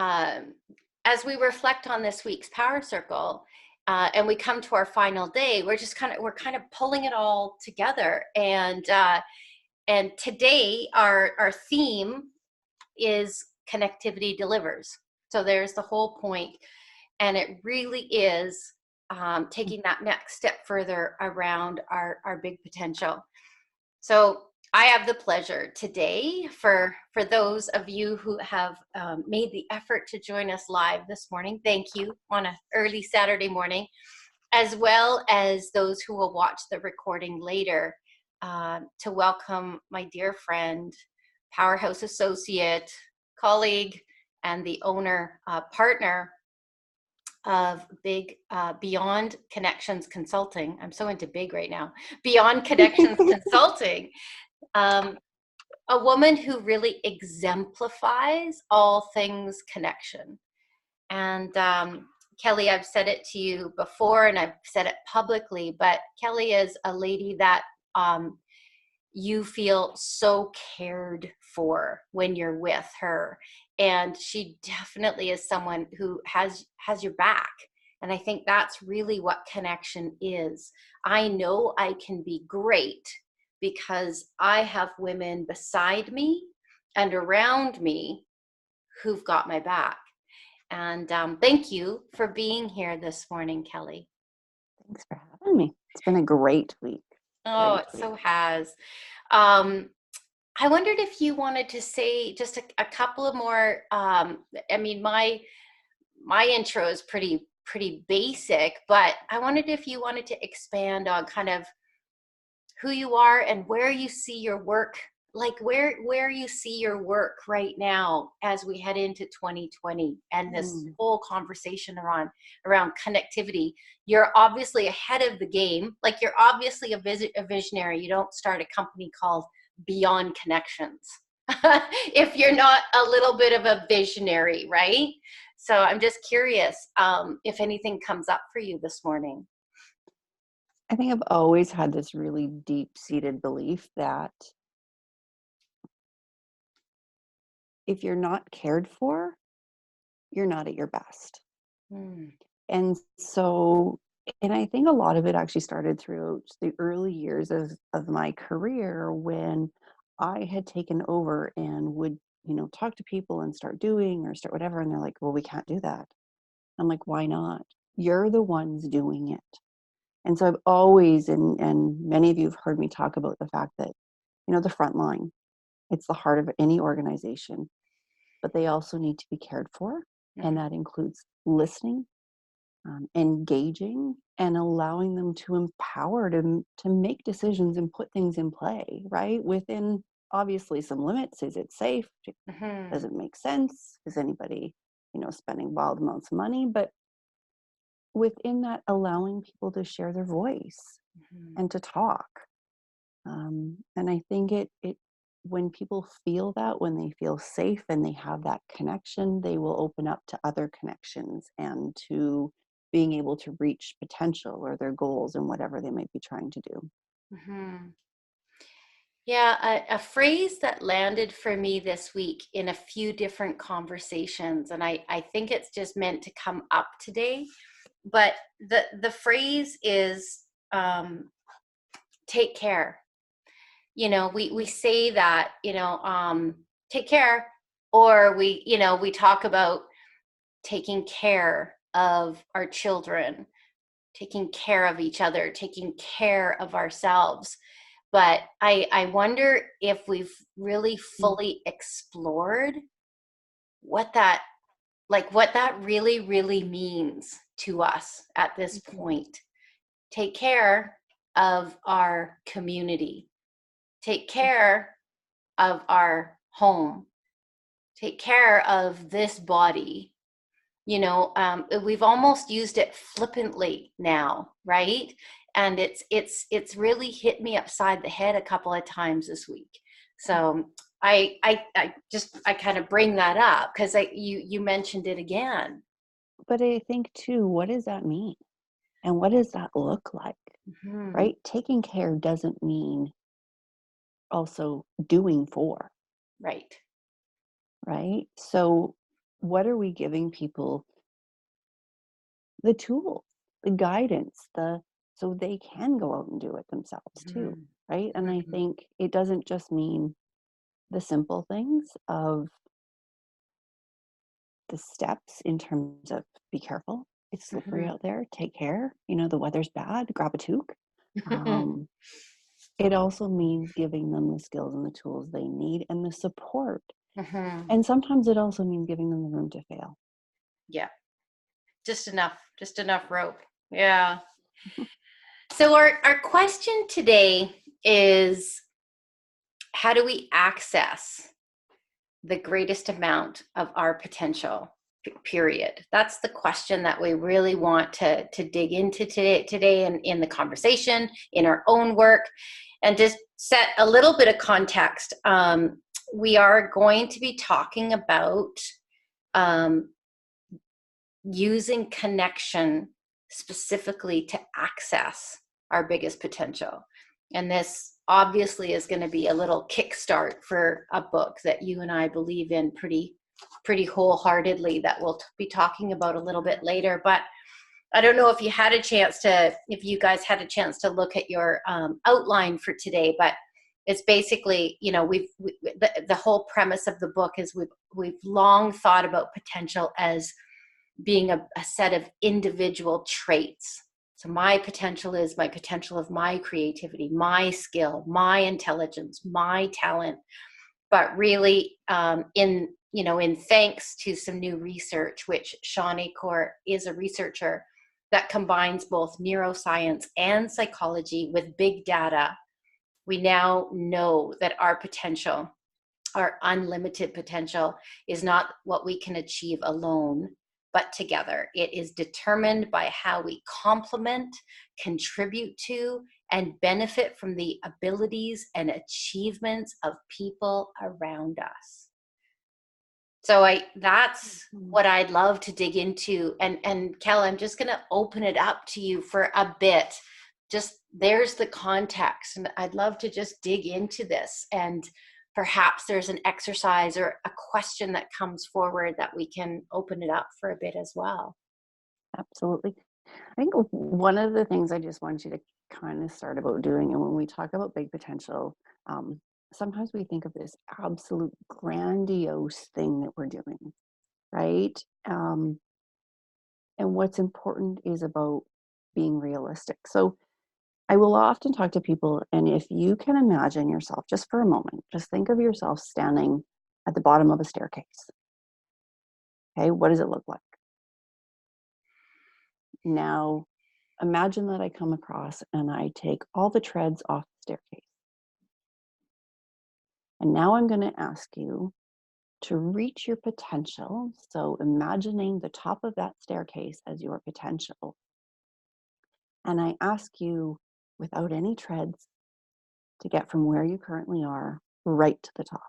um, as we reflect on this week's Power Circle, and we come to our final day, we're kind of pulling it all together. And today our theme is connectivity delivers. So there's the whole point, and it really is taking that next step further around our big potential. So I have the pleasure today for those of you who have made the effort to join us live this morning. Thank you on an early Saturday morning, as well as those who will watch the recording later, to welcome my dear friend, Powerhouse associate, colleague, and the owner, partner of Big Beyond Connections Consulting. I'm so into big right now. Beyond Connections Consulting. A woman who really exemplifies all things connection. And Kelly, I've said it to you before and I've said it publicly, but Kelly is a lady that you feel so cared for when you're with her. And she definitely is someone who has your back. And I think that's really what connection is. I know I can be great because I have women beside me and around me who've got my back. And thank you for being here this morning, Kelly. Thanks for having me. It's been a great week. Oh, it so has. I wondered if you wanted to say just a couple of more. I mean, my intro is pretty basic, but I wondered if you wanted to expand on kind of who you are and where you see your work, like where you see your work right now as we head into 2020 and this whole conversation around connectivity. You're obviously ahead of the game. Like, you're obviously a visionary. You don't start a company called Beyond Connections if you're not a little bit of a visionary, right? So I'm just curious if anything comes up for you this morning. I think I've always had this really deep-seated belief that if you're not cared for, you're not at your best. And so, and I think a lot of it actually started through the early years of my career, when I had taken over and would, talk to people and start doing or start whatever. And they're like, well, we can't do that. I'm like, why not? You're the ones doing it. And so I've always, and many of you have heard me talk about the fact that, the front line, it's the heart of any organization, but they also need to be cared for. And that includes listening, engaging, and allowing them to empower to make decisions and put things in play, right? Within obviously some limits. Is it safe? Does it make sense? Is anybody, spending wild amounts of money? But within that, allowing people to share their voice and to talk. And I think it when people feel that, when they feel safe and they have that connection, they will open up to other connections and to being able to reach potential or their goals and whatever they might be trying to do. Yeah, a phrase that landed for me this week in a few different conversations, and I think it's just meant to come up today, but the phrase is take care. We say that, take care, or we talk about taking care of our children, taking care of each other, taking care of ourselves. But I wonder if we've really fully explored what that really, really means to us at this point. Take care of our community. Take care of our home. Take care of this body. We've almost used it flippantly now, right? And it's really hit me upside the head a couple of times this week. So I kind of bring that up because you mentioned it again. But I think too, what does that mean? And what does that look like? Right? Taking care doesn't mean also doing for. Right. Right? So what are we giving people the tools, the guidance, so they can go out and do it themselves too, Mhm. right? And I Mhm. think it doesn't just mean the simple things of the steps in terms of be careful, it's slippery Mhm. out there, take care, the weather's bad, grab a toque. Um, it also means giving them the skills and the tools they need and the support. Mhm. And sometimes it also means giving them the room to fail. Yeah, just enough rope. Yeah. So our question today is, how do we access the greatest amount of our potential? Period. That's the question that we really want to dig into today in the conversation, in our own work. And just set a little bit of context, we are going to be talking about um, using connection specifically to access our biggest potential. And this obviously is going to be a little kickstart for a book that you and I believe in pretty wholeheartedly, that we'll be talking about a little bit later. But I don't know if you guys had a chance to look at your outline for today, but it's basically, the whole premise of the book is we've long thought about potential as being a set of individual traits. So my potential is my potential of my creativity, my skill, my intelligence, my talent. But really, in thanks to some new research, which Shawnee Court is a researcher that combines both neuroscience and psychology with big data, we now know that our potential, our unlimited potential, is not what we can achieve alone, but together. It is determined by how we complement, contribute to, and benefit from the abilities and achievements of people around us. So that's Mhm. what I'd love to dig into. And Kel, I'm just gonna open it up to you for a bit. Just there's the context, and I'd love to just dig into this. And perhaps there's an exercise or a question that comes forward that we can open it up for a bit as well. Absolutely. I think one of the things I just want you to kind of start about doing, and when we talk about big potential, um, sometimes we think of this absolute grandiose thing that we're doing, right? And what's important is about being realistic. So I will often talk to people, and if you can imagine yourself just for a moment, just think of yourself standing at the bottom of a staircase. Okay, what does it look like? Now, imagine that I come across and I take all the treads off the staircase. And now I'm going to ask you to reach your potential. So, imagining the top of that staircase as your potential. And I ask you, without any treads, to get from where you currently are right to the top.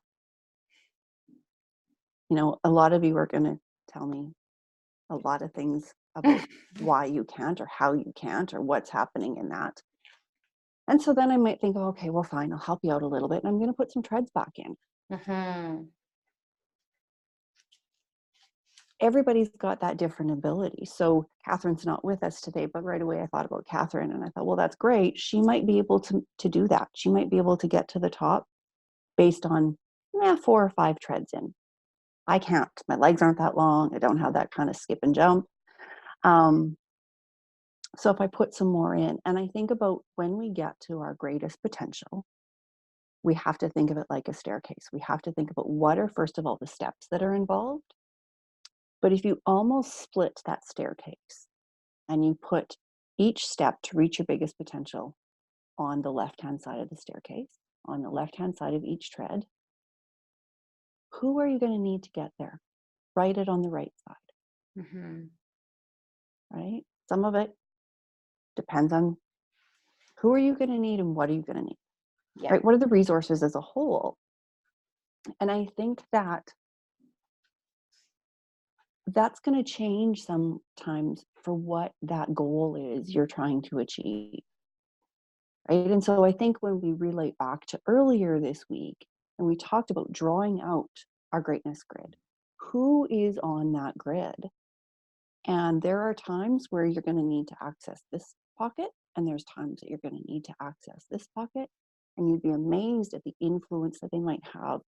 A lot of you are going to tell me a lot of things about why you can't or how you can't or what's happening in that. And so then I might think, oh, okay, well, fine, I'll help you out a little bit and I'm going to put some treads back in. Mm-hmm. Everybody's got that different ability. So Catherine's not with us today, but right away I thought about Catherine and I thought, well, that's great. She might be able to do that. She might be able to get to the top based on 4 or 5 treads in. I can't. My legs aren't that long. I don't have that kind of skip and jump. Um, so if I put some more in, and I think about when we get to our greatest potential, we have to think of it like a staircase. We have to think about what are, first of all, the steps that are involved. But if you almost split that staircase and you put each step to reach your biggest potential on the left-hand side of the staircase, on the left-hand side of each tread, who are you going to need to get there? Write it on the right side, Mm-hmm. right? Some of it depends on who are you going to need and what are you going to need, Yeah. right? What are the resources as a whole? And I think that that's going to change sometimes for what that goal is you're trying to achieve, right? And so I think when we relate back to earlier this week and we talked about drawing out our greatness grid, who is on that grid. And there are times where you're going to need to access this pocket, and there's times that you're going to need to access this pocket. And you'd be amazed at the influence that they might have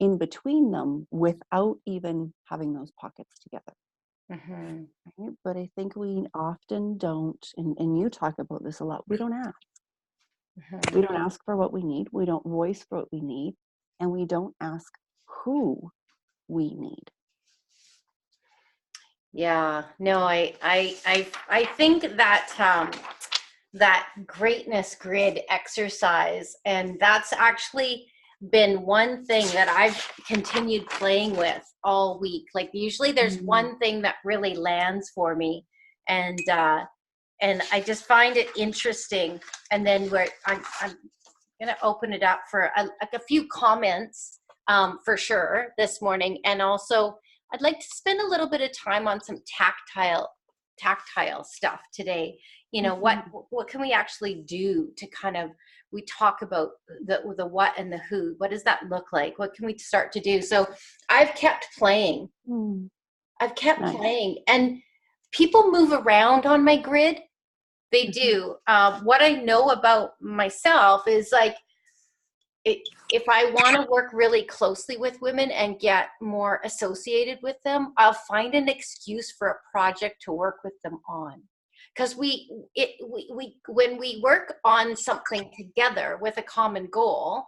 in between them without even having those pockets together. Mm-hmm. Right? But I think we often don't, and you talk about this a lot, we don't ask. Mm-hmm. We don't ask for what we need. We don't voice for what we need. And we don't ask who we need. Yeah, no, I think that that greatness grid exercise, and that's actually been one thing that I've continued playing with all week. Like usually there's one thing that really lands for me, and I just find it interesting. And then I'm gonna open it up for a few comments for sure this morning, and also I'd like to spend a little bit of time on some tactile stuff today. You know, what can we actually do to kind of, we talk about the what and the who. What does that look like? What can we start to do? So I've kept playing. I've kept playing, and people move around on my grid. They do. What I know about myself is like, if I want to work really closely with women and get more associated with them, I'll find an excuse for a project to work with them on. Because when we work on something together with a common goal,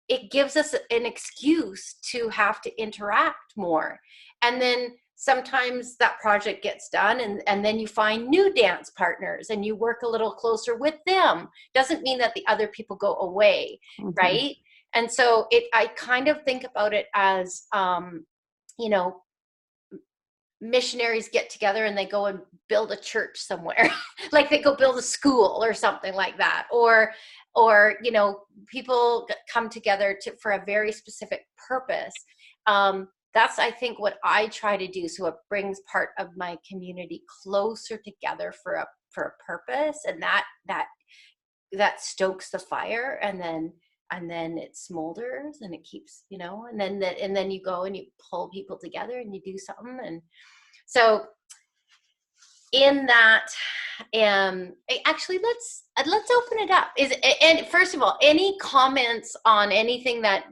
it gives us an excuse to have to interact more. And then sometimes that project gets done, and then you find new dance partners and you work a little closer with them. Doesn't mean that the other people go away, right? And so I kind of think about it as, you know, missionaries get together and they go and build a church somewhere, like they go build a school or something like that, or you know, people come together for a very specific purpose. That's, I think, what I try to do. So it brings part of my community closer together for a purpose, and that stokes the fire, and then it smolders and it keeps, you know, and then you go and you pull people together and you do something. And so in that, actually let's open it up. And first of all, any comments on anything that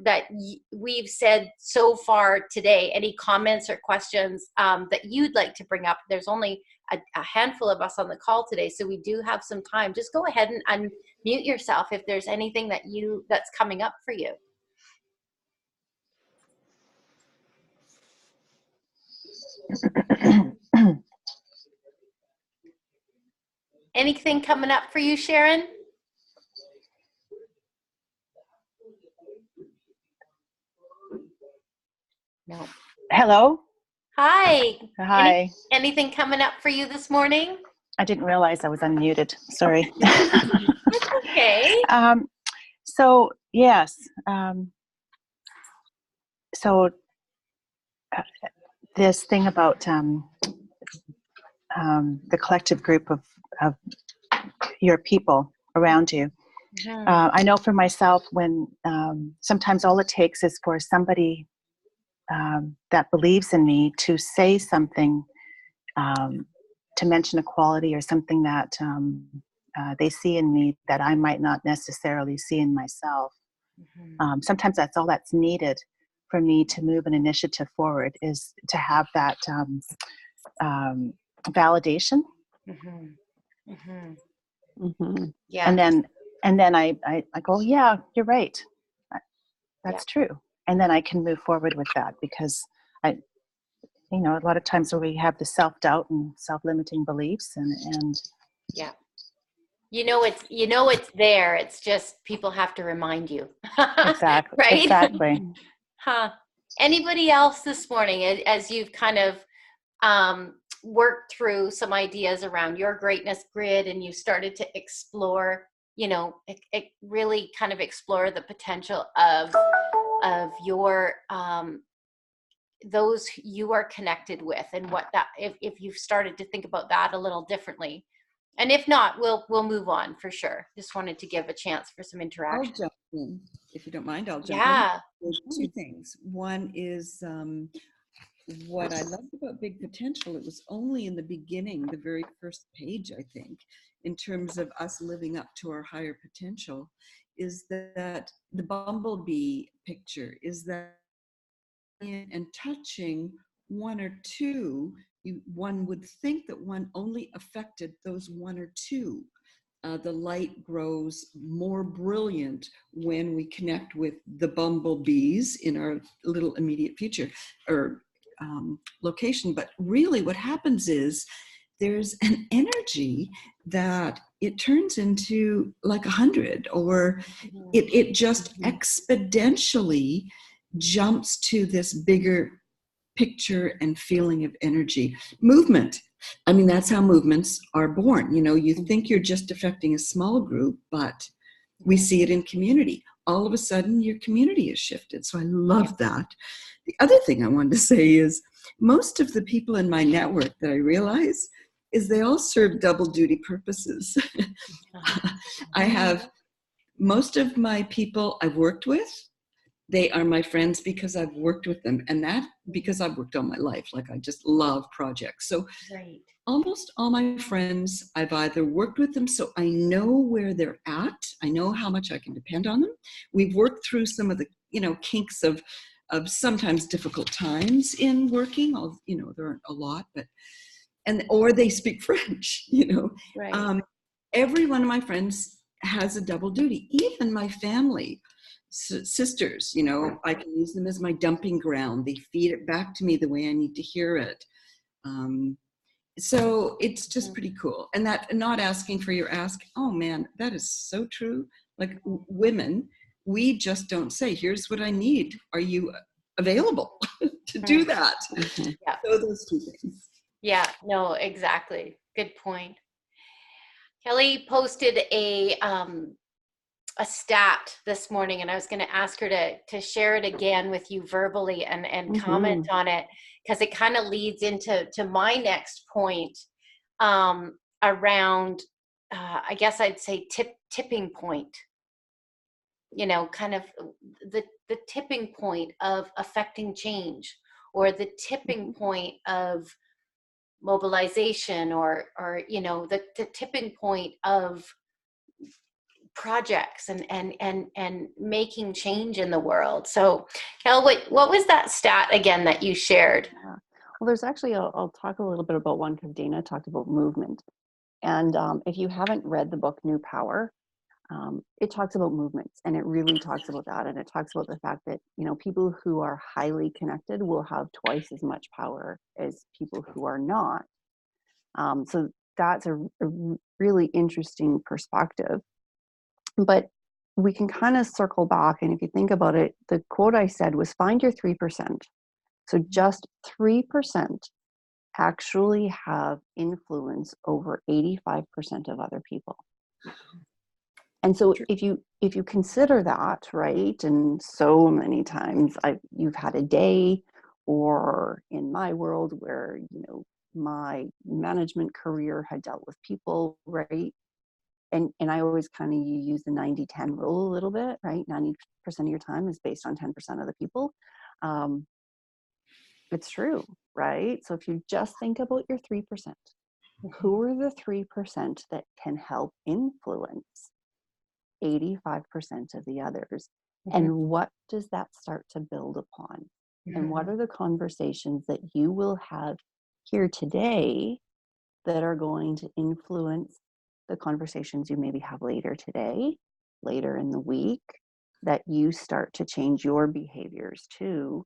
we've said so far today? Any comments or questions that you'd like to bring up? There's only a handful of us on the call today, so we do have some time. Just go ahead and unmute yourself if there's anything that's coming up for you. Anything coming up for you, Sharon? No. Hello. Hi. Hi. Anything coming up for you this morning? I didn't realize I was unmuted. Sorry. It's okay. So yes. This thing about the collective group of your people around you. I know for myself, when sometimes all it takes is for somebody that believes in me to say something, to mention a quality or something that they see in me that I might not necessarily see in myself. Sometimes that's all that's needed for me to move an initiative forward, is to have that validation. Yeah. And then I go, yeah, you're right. That's true. And then I can move forward with that, because a lot of times where we have the self-doubt and self-limiting beliefs and yeah. It's there. It's just people have to remind you. Exactly. Right? Exactly. Huh. Anybody else this morning, as you've kind of worked through some ideas around your greatness grid, and you started to explore, really kind of explore the potential of your those you are connected with, and what that, if you've started to think about that a little differently. And if not, we'll move on for sure. Just wanted to give a chance for some interaction. I'll jump in, if you don't mind. I'll jump in. There's two things. One is what I loved about Big Potential, it was only in the beginning, the very first page, I think, in terms of us living up to our higher potential, is that the bumblebee picture is that and touching one or two, one would think that one only affected those one or two. The light grows more brilliant when we connect with the bumblebees in our little immediate future or location. But really what happens is there's an energy that it turns into like 100, or it just exponentially jumps to this bigger picture and feeling of energy. Movement. I mean, that's how movements are born. You know, you think you're just affecting a small group, but we see it in community. All of a sudden, your community is shifted. So I love that. The other thing I wanted to say is most of the people in my network that I realize is they all serve double duty purposes. I have most of my people I've worked with, they are my friends because I've worked with them, and that because I've worked all my life. Like, I just love projects. So almost all my friends, I've either worked with them, so I know where they're at. I know how much I can depend on them. We've worked through some of the, kinks of sometimes difficult times in working. There aren't a lot, but, or they speak French, Every one of my friends has a double duty, even my family. Sisters, I can use them as my dumping ground. They feed it back to me the way I need to hear it. So it's just pretty cool. And that, not asking for your ask, oh man, that is so true. Like, women, we just don't say, here's what I need. Are you available to do that? Yeah. So those two things. Yeah, no, exactly. Good point. Kelly posted a stat this morning, and I was going to ask her to share it again with you verbally and comment on it, because it kind of leads into my next point around, I guess I'd say tipping point. Kind of the tipping point of affecting change, or the tipping point of mobilization, or the tipping point of projects and making change in the world. So, Kel, what was that stat again that you shared? Well, there's actually, I'll talk a little bit about one, because Dana talked about movement. And if you haven't read the book New Power, it talks about movements, and it really talks about that. And it talks about the fact that, people who are highly connected will have twice as much power as people who are not. So that's a really interesting perspective. But we can kind of circle back, and if you think about it, the quote I said was, find your 3%. So just 3% actually have influence over 85% of other people. And so if you consider that, right, and so many times you've had a day, or in my world where, my management career had dealt with people, right? And I always kind of use the 90-10 rule a little bit, right? 90% of your time is based on 10% of the people. It's true, right? So if you just think about your 3%, who are the 3% that can help influence 85% of the others? And what does that start to build upon? And what are the conversations that you will have here today that are going to influence the conversations you maybe have later today, later in the week, that you start to change your behaviors too,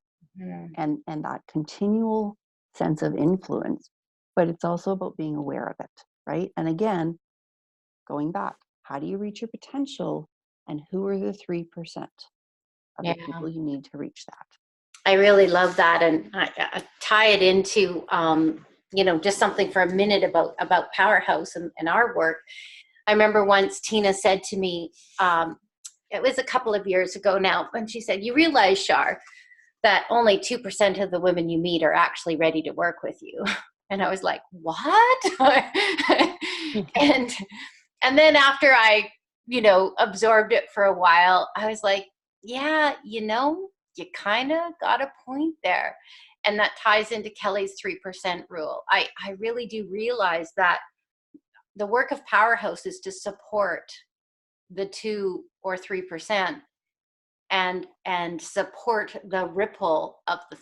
and that continual sense of influence. But it's also about being aware of it, right? And again, going back, how do you reach your potential, and who are the 3% of the people you need to reach that? I really love that, and I tie it into just something for a minute about Powerhouse and our work. I remember once Tina said to me, it was a couple of years ago now, and she said, you realize, Shar, that only 2% of the women you meet are actually ready to work with you. And I was like, what? and then after I, absorbed it for a while, I was like, yeah, you kind of got a point there. and that ties into Kelly's 3% rule. I really do realize that the work of Powerhouse is to support the 2 or 3% and support the ripple of the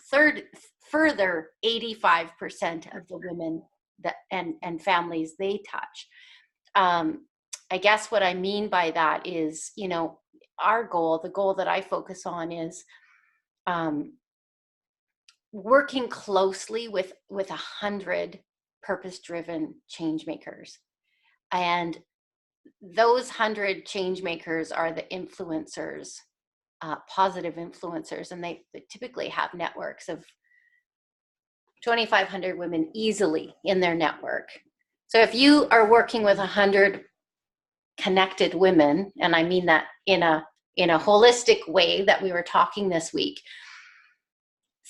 further 85% of the women that and families they touch. I guess what I mean by that is, you know, our goal, the goal that I focus on is working closely with 100 purpose-driven change makers. And those 100 change makers are the influencers, positive influencers, and they typically have networks of 2,500 women easily in their network. So if you are working with 100 connected women, and I mean that in a holistic way that we were talking this week,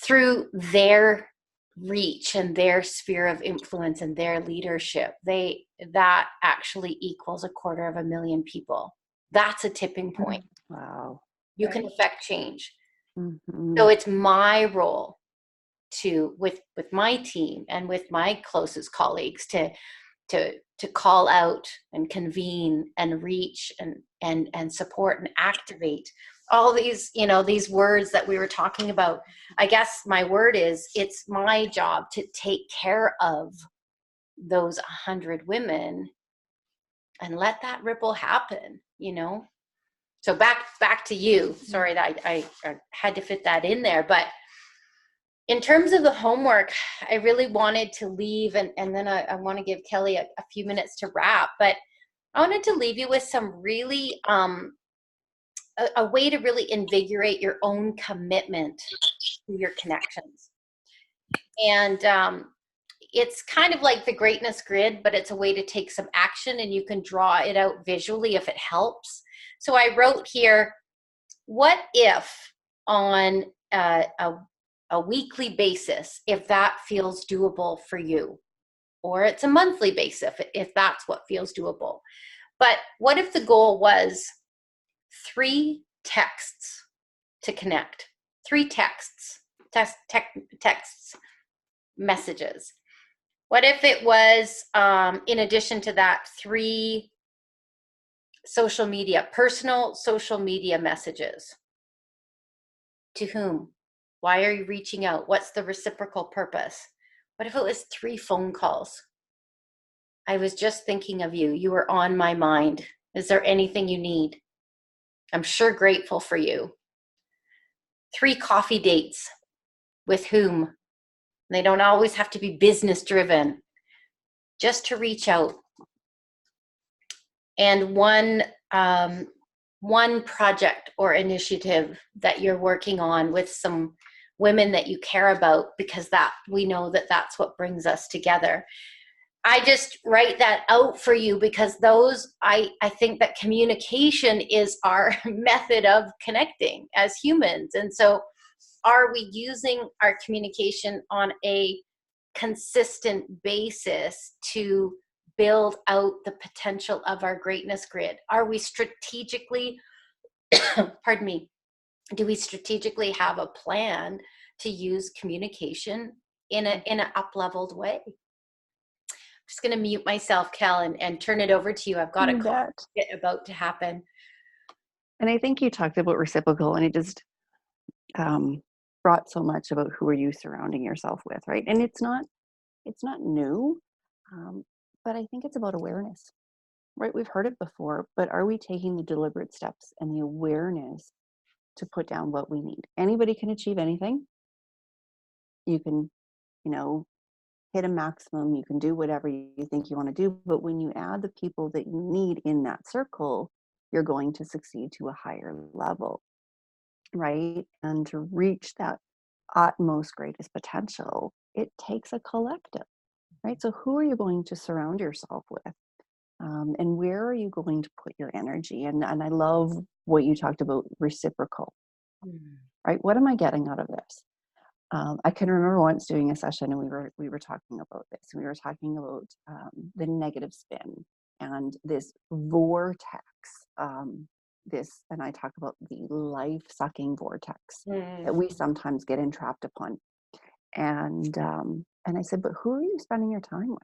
through their reach and their sphere of influence and their leadership, that actually equals 250,000 people. That's a tipping point. Wow. You can affect change. Mm-hmm. So it's my role to, with my team and with my closest colleagues, to call out and convene and reach and support and activate all these, you know, these words that we were talking about. I guess my word is, it's my job to take care of those 100 women and let that ripple happen, you know? So back to you. Sorry that I had to fit that in there, but in terms of the homework, I really wanted to leave, and then I want to give Kelly a few minutes to wrap, but I wanted to leave you with some really, a way to really invigorate your own commitment to your connections. And it's kind of like the greatness grid, but it's a way to take some action, and you can draw it out visually if it helps. So I wrote here, what if on a weekly basis, if that feels doable for you, or it's a monthly basis if that's what feels doable. But what if the goal was 3 texts to connect, 3 texts, messages? What if it was, in addition to that, 3 personal social media messages? To whom? Why are you reaching out? What's the reciprocal purpose? What if it was 3 phone calls? I was just thinking of you. You were on my mind. Is there anything you need? I'm sure grateful for you. 3 coffee dates. With whom? They don't always have to be business driven. Just to reach out. And one project or initiative that you're working on with some women that you care about, because that we know that that's what brings us together. I just write that out for you because those, I think that communication is our method of connecting as humans. And so are we using our communication on a consistent basis to build out the potential of our greatness grid? Are we strategically, pardon me, do we strategically have a plan to use communication in an up-leveled way? I'm just going to mute myself, Kel, and turn it over to you. I've got a call about to happen. And I think you talked about reciprocal, and it just brought so much about who are you surrounding yourself with, right? And it's not new, but I think it's about awareness, right? We've heard it before, but are we taking the deliberate steps and the awareness to put down what we need? Anybody can achieve anything. You can, hit a maximum. You can do whatever you think you want to do. But when you add the people that you need in that circle, you're going to succeed to a higher level, right? And to reach that utmost greatest potential, it takes a collective, right? So who are you going to surround yourself with? And where are you going to put your energy? And I love what you talked about, reciprocal, right? What am I getting out of this? I can remember once doing a session, and we were talking about this. We were talking about the negative spin and this vortex. And I talk about the life-sucking vortex that we sometimes get entrapped upon. And I said, but who are you spending your time with?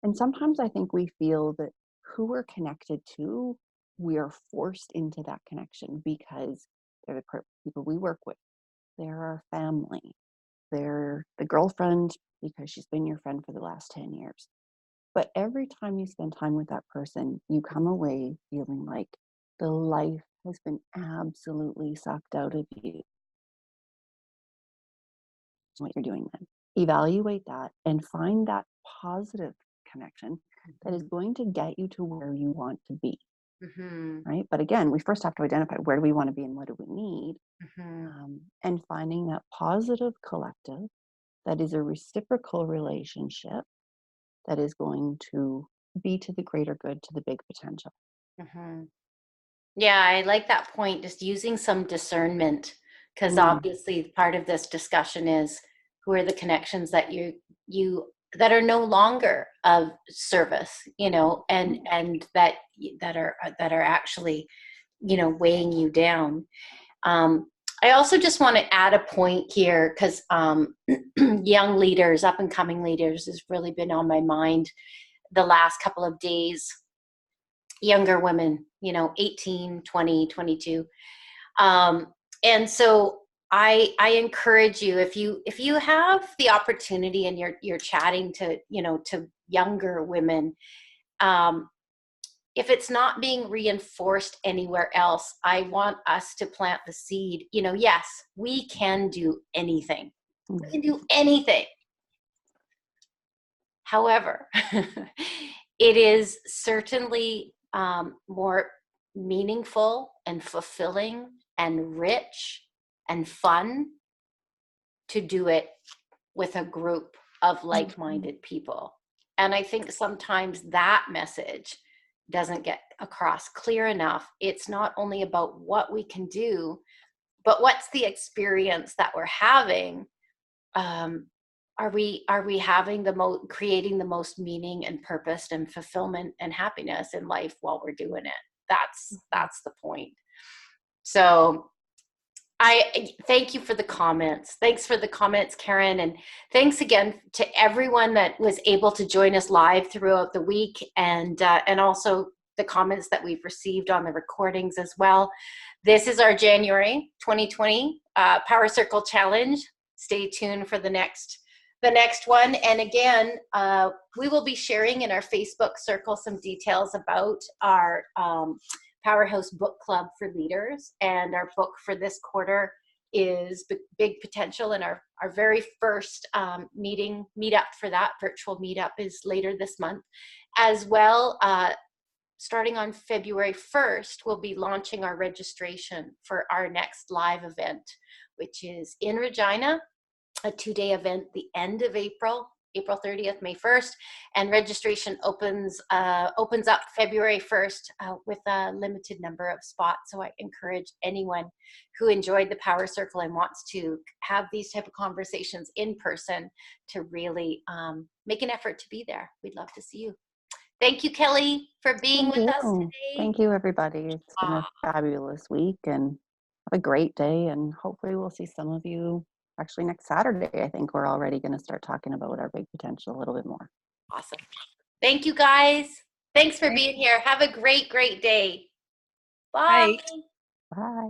And sometimes I think we feel that who we're connected to, we are forced into that connection because they're the people we work with. They're our family. They're the girlfriend because she's been your friend for the last 10 years. But every time you spend time with that person, you come away feeling like the life has been absolutely sucked out of you. What you're doing then. Evaluate that and find that positive connection that is going to get you to where you want to be. Right? But again, we first have to identify where do we want to be and what do we need. And finding that positive collective that is a reciprocal relationship that is going to be to the greater good, to the big potential. Yeah, I like that point, just using some discernment, because obviously part of this discussion is who are the connections that you that are no longer of service, you know, and that are actually, you know, weighing you down. I also just want to add a point here because young leaders, up and coming leaders, has really been on my mind the last couple of days. Younger women, you know, 18, 20, 22. And so I encourage you, if you have the opportunity and you're chatting to, you know, to younger women, if it's not being reinforced anywhere else, I want us to plant the seed. You know, yes, we can do anything. We can do anything. However, it is certainly more meaningful and fulfilling and rich and fun to do it with a group of like-minded people. And I think sometimes that message doesn't get across clear enough. It's not only about what we can do, but what's the experience that we're having. Are we having creating the most meaning and purpose and fulfillment and happiness in life while we're doing it? That's the point. So I thank you for the comments. Thanks for the comments, Karen. And thanks again to everyone that was able to join us live throughout the week, and also the comments that we've received on the recordings as well. This is our January 2020 PowHERcircle Challenge. Stay tuned for the next one. And again, we will be sharing in our Facebook circle some details about our Powerhouse Book Club for Leaders. And our book for this quarter is Big Potential. And our very first meetup for that virtual meetup is later this month. As well, starting on February 1st, we'll be launching our registration for our next live event, which is in Regina, a 2-day event, the end of April 30th, May 1st, and registration opens up February 1st with a limited number of spots. So I encourage anyone who enjoyed the PowHERcircle and wants to have these type of conversations in person to really make an effort to be there. We'd love to see you. Thank you, Kelly, for being with us today. Thank you, everybody. It's been a fabulous week, and have a great day, and hopefully we'll see some of you actually next Saturday. I think we're already going to start talking about our big potential a little bit more. Awesome. Thank you, guys. Thanks for being here. Have a great, great day. Bye. Bye.